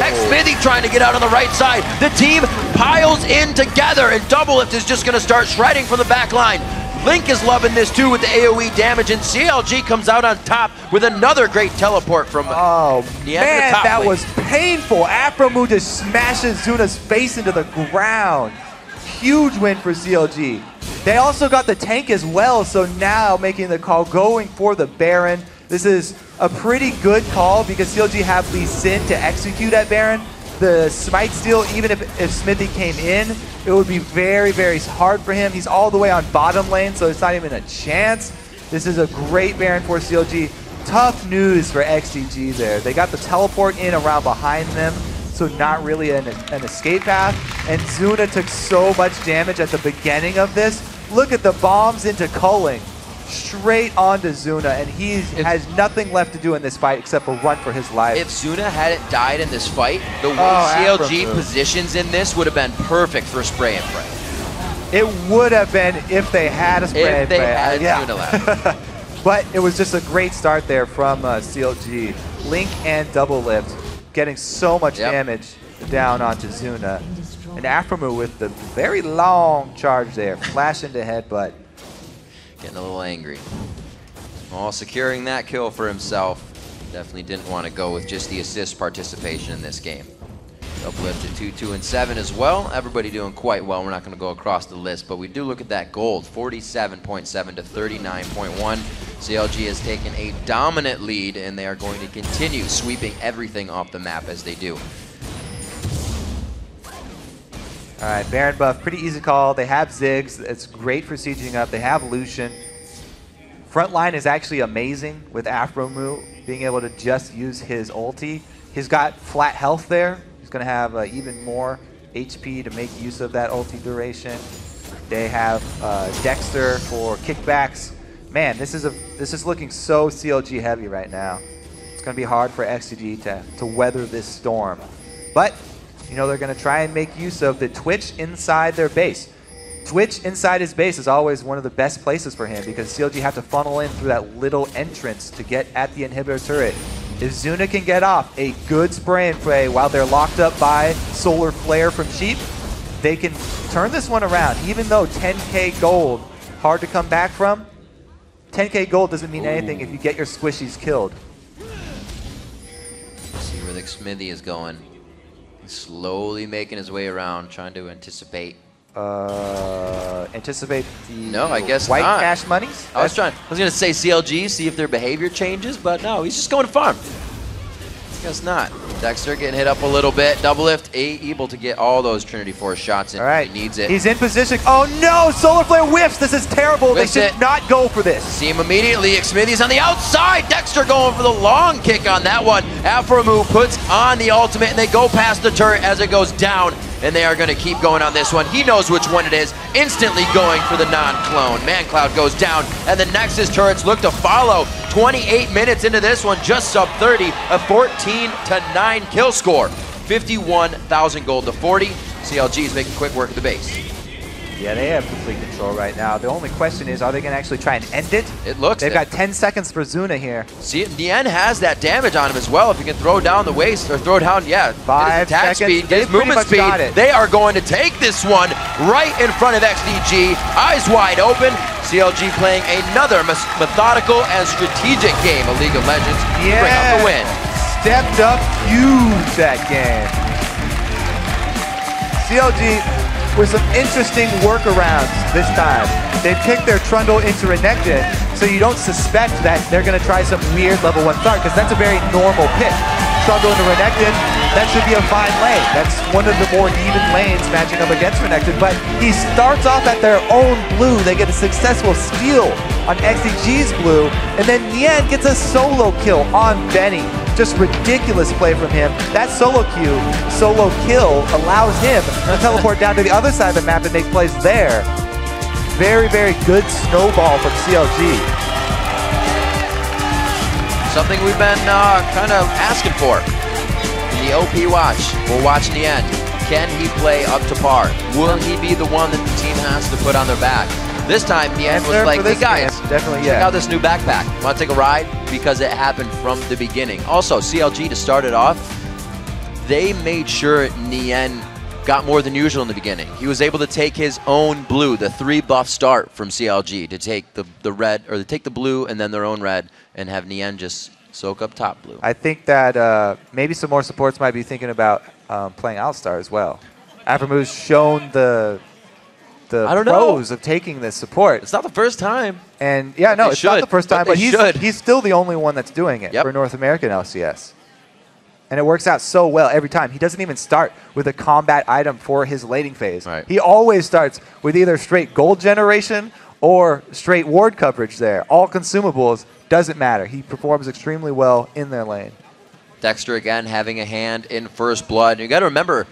Xmithie trying to get out on the right side. The team piles in together, and Doublelift is just going to start shredding from the back line. Link is loving this too with the AoE damage, and CLG comes out on top with another great teleport from Nien. Man, that was painful. Aphromoo just smashes Zuna's face into the ground. Huge win for CLG. They also got the tank as well, so now making the call, going for the Baron. This is a pretty good call because CLG have the Shin to execute at Baron. The smite steal, even if Xmithie came in, it would be very, very hard for him. He's all the way on bottom lane, so it's not even a chance. This is a great Baron for CLG. Tough news for XDG there. They got the teleport in around behind them, so not really an escape path. And Zuna took so much damage at the beginning of this. Look at the bombs into culling. Straight onto Zuna, and he has nothing left to do in this fight except for run for his life. If Zuna hadn't died in this fight, the way CLG positions in this would have been perfect for spray and pray. It would have been if they had a spray and pray. If they had Zuna left. But it was just a great start there from CLG. Link and Doublelift getting so much damage down onto Zuna. And Aphromoo with the very long charge there. Flash into headbutt. Getting a little angry. All securing that kill for himself. Definitely didn't want to go with just the assist participation in this game. Doublelift at 2, 2, and 7 as well. Everybody doing quite well. We're not going to go across the list, but we do look at that gold. 47.7 to 39.1. CLG has taken a dominant lead, and they are going to continue sweeping everything off the map as they do. All right, Baron buff, pretty easy call. They have Ziggs. It's great for sieging up. They have Lucian. Front line is actually amazing with Aphromoo being able to just use his ulti. He's got flat health there. He's going to have even more HP to make use of that ulti duration. They have Dexter for kickbacks. Man, this is looking so CLG heavy right now. It's going to be hard for XDG to weather this storm. But you know, they're going to try and make use of the Twitch inside their base. Twitch inside his base is always one of the best places for him because CLG have to funnel in through that little entrance to get at the inhibitor turret. If Zuna can get off a good spray and pray while they're locked up by Solar Flare from Sheep, they can turn this one around. Even though 10k gold, hard to come back from, 10k gold doesn't mean anything if you get your squishies killed. See where the Xmithie is going. Slowly making his way around, trying to anticipate. Anticipate the no, I guess white not. cash monies? I was going to say CLG, see if their behavior changes, but no, he's just going to farm. I guess not. Dexter getting hit up a little bit. Doublelift able to get all those Trinity Force shots in. All right. He needs it. He's in position. Oh no! Solar Flare whiffs. This is terrible. Whiffs they should not go for this. See him immediately. Xmithie's on the outside. Dexter going for the long kick on that one. Aphromoo puts on the ultimate, and they go past the turret as it goes down. And they are going to keep going on this one. He knows which one it is. Instantly going for the non-clone. Mancloud goes down, and the Nexus turrets look to follow. 28 minutes into this one, just sub 30, a 14-9 kill score. 51,000 gold to 40. CLG is making quick work of the base. Yeah, they have complete control right now. The only question is, are they going to actually try and end it? It looks They've got 10 seconds for Zuna here. See, Nien has that damage on him as well. If he can throw down the waist or throw down, yeah, 5 attack seconds. speed, get his movement speed. They are going to take this one right in front of XDG. Eyes wide open. CLG playing another methodical and strategic game of League of Legends to bring out the win. Stepped up huge that game. CLG with some interesting workarounds this time. They picked their Trundle into Renekton, so you don't suspect that they're going to try some weird level 1 start, because that's a very normal pick. Trundle into Renekton, that should be a fine lane. That's one of the more even lanes matching up against Renekton, but he starts off at their own blue. They get a successful steal on XDG's blue, and then Nien gets a solo kill on Benny. Just ridiculous play from him. That solo kill allows him to teleport down to the other side of the map and make plays there. Very, very good snowball from CLG. Something we've been kind of asking for. In the OP watch, we'll watch Nien. Can he play up to par? Will he be the one that the team has to put on their back? This time, Nien was like, hey guys, check out this new backpack. Want to take a ride? Because it happened from the beginning. Also, CLG, to start it off, they made sure Nien got more than usual in the beginning. He was able to take his own blue, the 3-buff start from CLG, to take the red, or to take the blue and then their own red, and have Nien just soak up top blue. I think that maybe some more supports might be thinking about playing Alistar as well. Aphromoo shown the pros of taking this support. It's not the first time. And yeah, no, it's not the first time, but he's still the only one that's doing it for North American LCS. And it works out so well every time. He doesn't even start with a combat item for his laning phase. Right. He always starts with either straight gold generation or straight ward coverage there. All consumables, doesn't matter. He performs extremely well in their lane. Dexter again having a hand in first blood. You got to remember,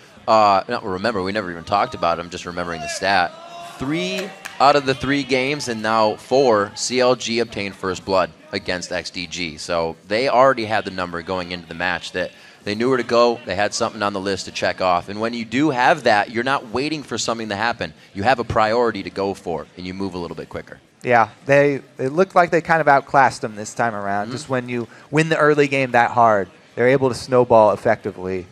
we never even talked about him, just remembering the stat. 3 out of the 3 games, and now 4, CLG obtained first blood against XDG. So they already had the number going into the match that they knew where to go. They had something on the list to check off. And when you do have that, you're not waiting for something to happen. You have a priority to go for, and you move a little bit quicker. Yeah, it looked like they kind of outclassed them this time around. Just when you win the early game that hard, they're able to snowball effectively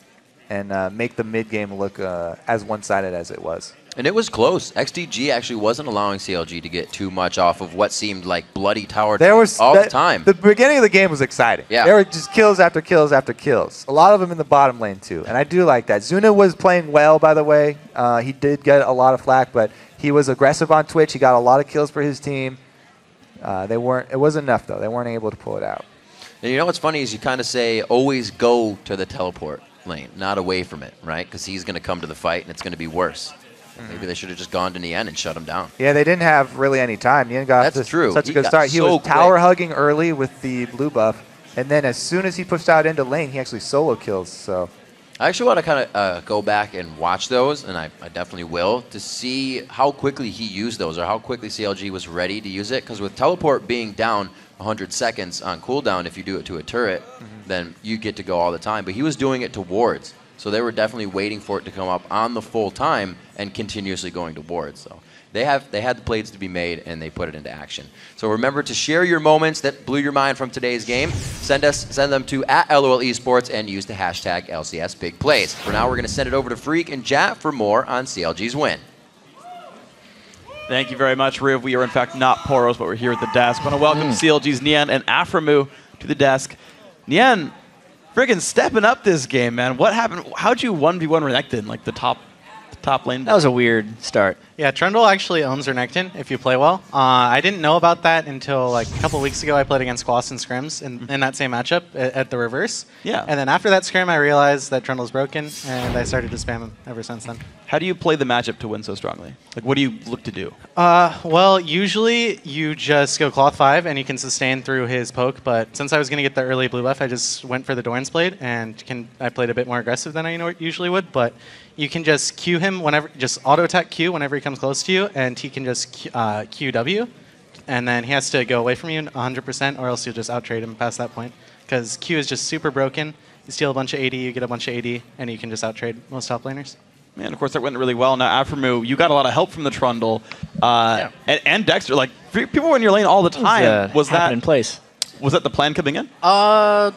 and make the mid game look as one-sided as it was. And it was close. XDG actually wasn't allowing CLG to get too much off of what seemed like bloody tower all the time. The beginning of the game was exciting. Yeah. There were just kills after kills after kills. A lot of them in the bottom lane too, and I do like that. Zuna was playing well, by the way. He did get a lot of flack, but he was aggressive on Twitch. He got a lot of kills for his team. It wasn't enough though. They weren't able to pull it out. And you know what's funny is you kind of say always go to the teleport lane, not away from it, right? Because he's going to come to the fight and it's going to be worse. Maybe they should have just gone to Nien and shut him down. Yeah, they didn't have really any time. Nien got such a good start. He was tower hugging early with the blue buff, and then as soon as he pushed out into lane, he actually solo kills. So I actually want to kind of go back and watch those, and I definitely will, to see how quickly he used those or how quickly CLG was ready to use it. Because with teleport being down 100 seconds on cooldown, if you do it to a turret, then you get to go all the time. But he was doing it to wards. So they were definitely waiting for it to come up on the full time and continuously going to wards. So they had the plays to be made, and they put it into action. So remember to share your moments that blew your mind from today's game. Send them to @LOL Esports and use the hashtag LCS Big Plays. For now, we're going to send it over to Freak and Jat for more on CLG's win. Thank you very much, Riv. We are, in fact, not Poros, but we're here at the desk. I want to welcome CLG's Nien and Aphromoo to the desk. Nien, friggin' stepping up this game, man. What happened? How'd you 1v1 Renekton, like the top lane? That was a weird start. Yeah, Trundle actually owns Renekton if you play well. I didn't know about that until like a couple weeks ago. I played against Quas and Scrims in that same matchup at the reverse. Yeah. And then after that scrim, I realized that Trundle's broken, and I started to spam him ever since then. How do you play the matchup to win so strongly? Like, what do you look to do? Well, usually you just go Cloth 5 and you can sustain through his poke, but since I was going to get the early blue buff, I just went for the Doran's Blade, and I played a bit more aggressive than I usually would, but you can just Q him whenever, just auto-attack Q whenever he comes close to you, and he can just QW, and then he has to go away from you 100%, or else you'll just out-trade him past that point, because Q is just super broken. You steal a bunch of AD, you get a bunch of AD, and you can just out-trade most top laners. Man, of course, that went really well. Now, Aphromoo, you got a lot of help from the Trundle and Dexter. Like, people were in your lane all the time. Was that in place? Was that the plan coming in?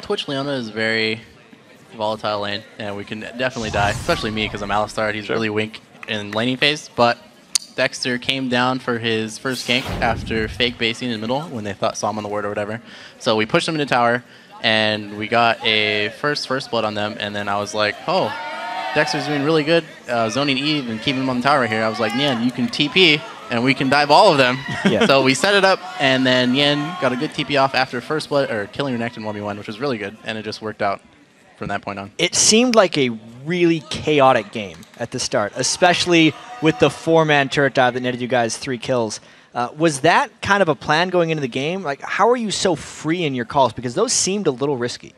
Twitch Leona is very volatile lane, and we can definitely die, especially me because I'm Alistar. He's really weak in laning phase, but Dexter came down for his first gank after fake basing in the middle when they saw him on the ward or whatever. So we pushed him into tower, and we got a first blood on them, and then I was like, oh, Dexter's doing really good zoning Eve and keeping him on the tower right here. I was like, Nien, you can TP, and we can dive all of them. So we set it up, and then Nien got a good TP off after first blood, or killing Renekton 1v1, which was really good, and it just worked out from that point on. It seemed like a really chaotic game at the start, especially with the 4-man turret dive that netted you guys 3 kills. Was that kind of a plan going into the game? Like, how are you so free in your calls? Because those seemed a little risky.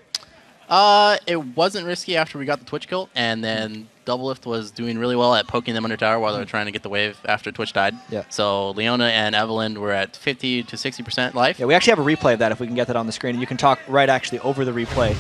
It wasn't risky after we got the Twitch kill, and then Doublelift was doing really well at poking them under tower while they were trying to get the wave after Twitch died. So Leona and Evelynn were at 50 to 60% life. Yeah, we actually have a replay of that if we can get that on the screen. And you can talk right actually over the replay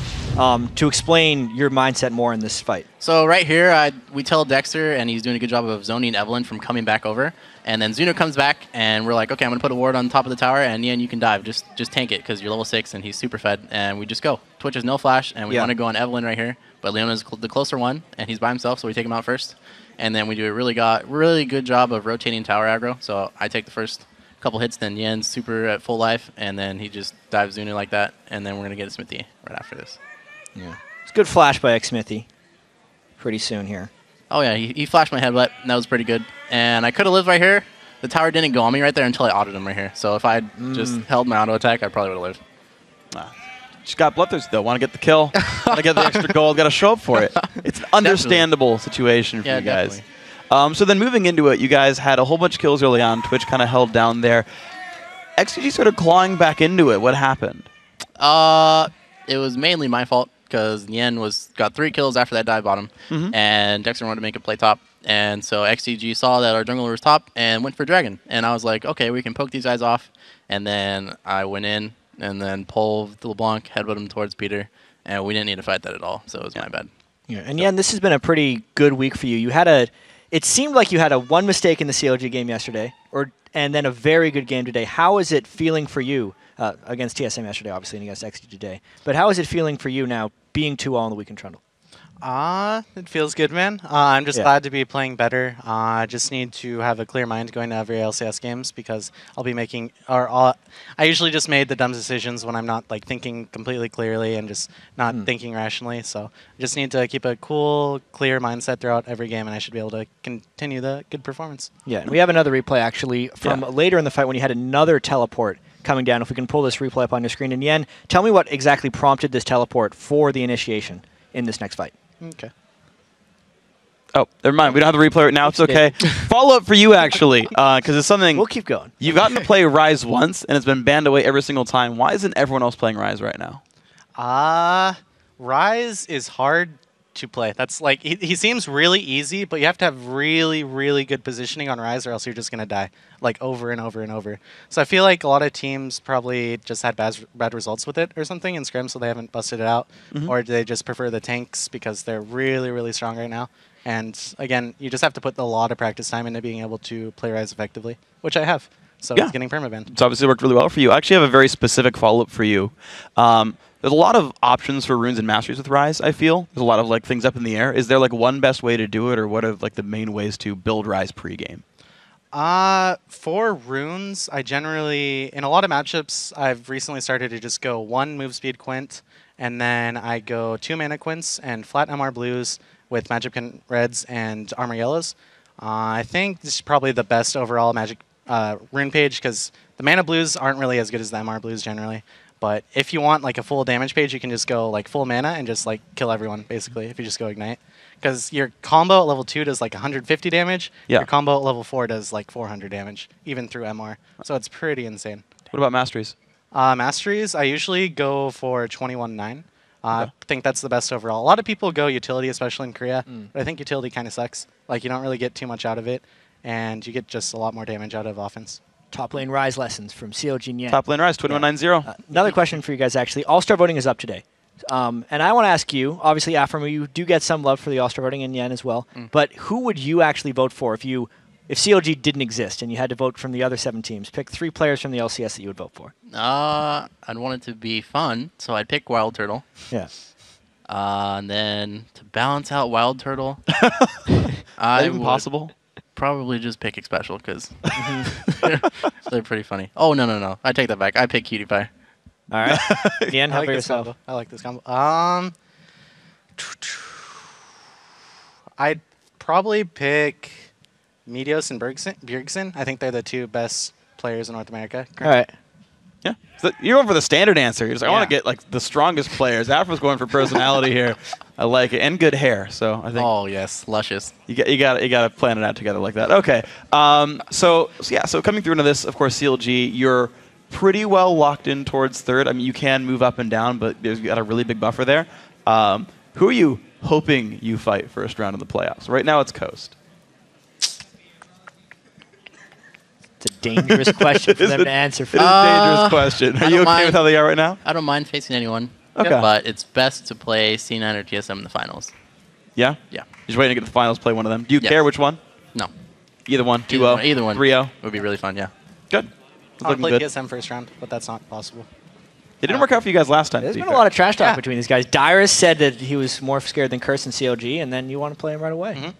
to explain your mindset more in this fight. So right here, we tell Dexter, and he's doing a good job of zoning Evelynn from coming back over. And then Zuna comes back, and we're like, okay, I'm going to put a ward on top of the tower, and Nien, you can dive. Just tank it, because you're level 6, and he's super fed. And we just go. Twitch is no flash, and we want to go on Evelynn right here. But Leona's the closer one, and he's by himself, so we take him out first. And then we do a really good job of rotating tower aggro. So I take the first couple hits, then Nien's super at full life, and then he just dives Zuna like that, and then we're going to get a Xmithie right after this. Yeah, it's a good flash by Xmithie pretty soon here. Oh yeah, he flashed my headbutt, and that was pretty good. And I could have lived right here. The tower didn't go on me right there until I autoed him right here. So if I had just held my auto attack, I probably would have lived. Just got bloodthirsty though. Want to get the kill. Want to get the extra gold. Got to show up for it. It's an understandable situation for you guys. So then moving into it, you guys had a whole bunch of kills early on. Twitch kind of held down there. XDG started clawing back into it. What happened? It was mainly my fault because Nien got 3 kills after that dive bottom, and Dexter wanted to make a play top. And so XDG saw that our jungler was top and went for Dragon. And I was like, okay, we can poke these guys off. And then I went in and then pulled LeBlanc, headbutt him towards Peter. And we didn't need to fight that at all, so it was my bad. Yeah, and Nien, this has been a pretty good week for you. You had it seemed like you had a 1 mistake in the CLG game yesterday, and then a very good game today. How is it feeling for you against TSM yesterday, obviously, and against XDG today? But how is it feeling for you now, being 2-all in the week in Trundle? It feels good, man. I'm just glad to be playing better. I just need to have a clear mind going to every LCS games because I'll be making, I usually just made the dumb decisions when I'm not like thinking completely clearly and just not thinking rationally. So I just need to keep a cool, clear mindset throughout every game, and I should be able to continue the good performance. Yeah, and we have another replay actually from later in the fight when you had another teleport coming down. If we can pull this replay up on your screen. And Nien, tell me what exactly prompted this teleport for the initiation in this next fight. Okay. Oh, never mind. We don't have the replay right now. It's okay. Follow-up for you, actually, because it's something... We'll keep going. You've gotten to play Rise once, and it's been banned away every single time. Why isn't everyone else playing Rise right now? Rise is hard to play. That's like he seems really easy, but you have to have really, really good positioning on Rise or else you're just going to die like over and over and over. So I feel like a lot of teams probably just had bad results with it or something in Scrim, so they haven't busted it out. Or do they just prefer the tanks because they're really, really strong right now? And again, you just have to put a lot of practice time into being able to play Rise effectively, which I have. So it's getting permabanned. It's obviously worked really well for you. I actually have a very specific follow-up for you. There's a lot of options for runes and masteries with Rise, I feel. There's a lot of like things up in the air. Is there like one best way to do it, or what are like the main ways to build Rise pre-game? For runes, I generally, in a lot of matchups, I've recently started to just go 1 move speed quint, and then I go 2 mana quints and flat MR blues with magic reds and armor yellows. I think this is probably the best overall magic rune page because the mana blues aren't really as good as the MR blues generally. But if you want like a full damage page, you can just go like full mana and just like kill everyone basically if you just go ignite. Because your combo at level 2 does like 150 damage. Your combo at level 4 does like 400 damage, even through MR. So it's pretty insane. What about masteries? Masteries, I usually go for 21-9. I think that's the best overall. A lot of people go utility, especially in Korea. But I think utility kind of sucks. Like you don't really get too much out of it, and you get just a lot more damage out of offense. Top lane Rise lessons from CLG Nien. Top lane Rise, 2190. Another question for you guys, actually. All-Star voting is up today. And I want to ask you, obviously, Aphromoo, you do get some love for the All-Star voting, and Nien as well. But who would you actually vote for if CLG didn't exist and you had to vote from the other 7 teams? Pick 3 players from the LCS that you would vote for. I'd want it to be fun, so I'd pick Wild Turtle. Yeah. And then to balance out Wild Turtle, Even possible? Probably just pick Special because they're pretty funny. Oh, no. I take that back. I pick Cutie Pie. All right. Nien, how about this yourself? combo. I like this combo. I'd probably pick Meteos and Bjergsen. I think they're the 2 best players in North America. All right. Yeah. So you're going for the standard answer. You're just like, I want to Yeah. get like the strongest players. Afro's going for personality here. I like it. And good hair. So I think Oh, yes. Luscious. you got to plan it out together like that. Okay. So coming through into this, of course, CLG, you're pretty well locked in towards 3rd. I mean, you can move up and down, but there's got a really big buffer there. Who are you hoping you fight first round in the playoffs? Right now, it's Coast. It's a dangerous question for them to answer. It is a dangerous question. Are you okay with how they are right now? I don't mind facing anyone. Okay. But it's best to play C9 or TSM in the finals. Yeah? Yeah. You're just waiting to get the finals, play one of them. Do you care which one? No. Either one? 2-0? Either one. 3-0? Would be really fun, yeah. Good. I'll Looking play good. TSM first round, but that's not possible. It didn't work out for you guys last time. There's to be been a fair. lot of trash talk between these guys. Dyrus said that he was more scared than Curse in CLG, and then you want to play him right away.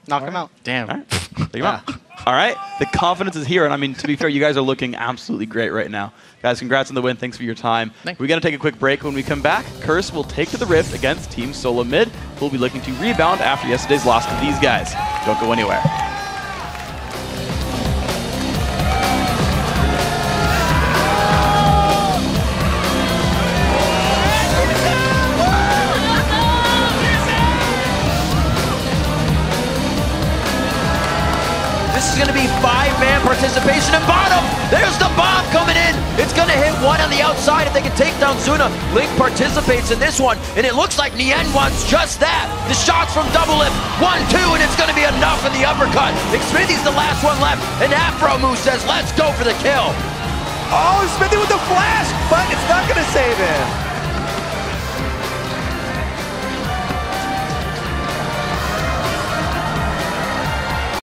Knock him out. Damn. All right. There you go. All right. The confidence is here. And I mean, to be fair, you guys are looking absolutely great right now. Guys, congrats on the win. Thanks for your time. We're going to take a quick break. When we come back, Curse will take to the Rift against Team Solo Mid, who will be looking to rebound after yesterday's loss to these guys. Don't go anywhere. This is going to be 5-man participation in bottom. There's the bomb coming in. It's going to hit one on the outside if they can take down Zuna. Link participates in this one, and it looks like Nien wants just that. The shots from Doublelift, 1-2, and it's going to be enough in the uppercut. Xmithie's the last one left, and Aphromoo says, let's go for the kill. Oh, Xmithie with the flash, but it's not going to save him.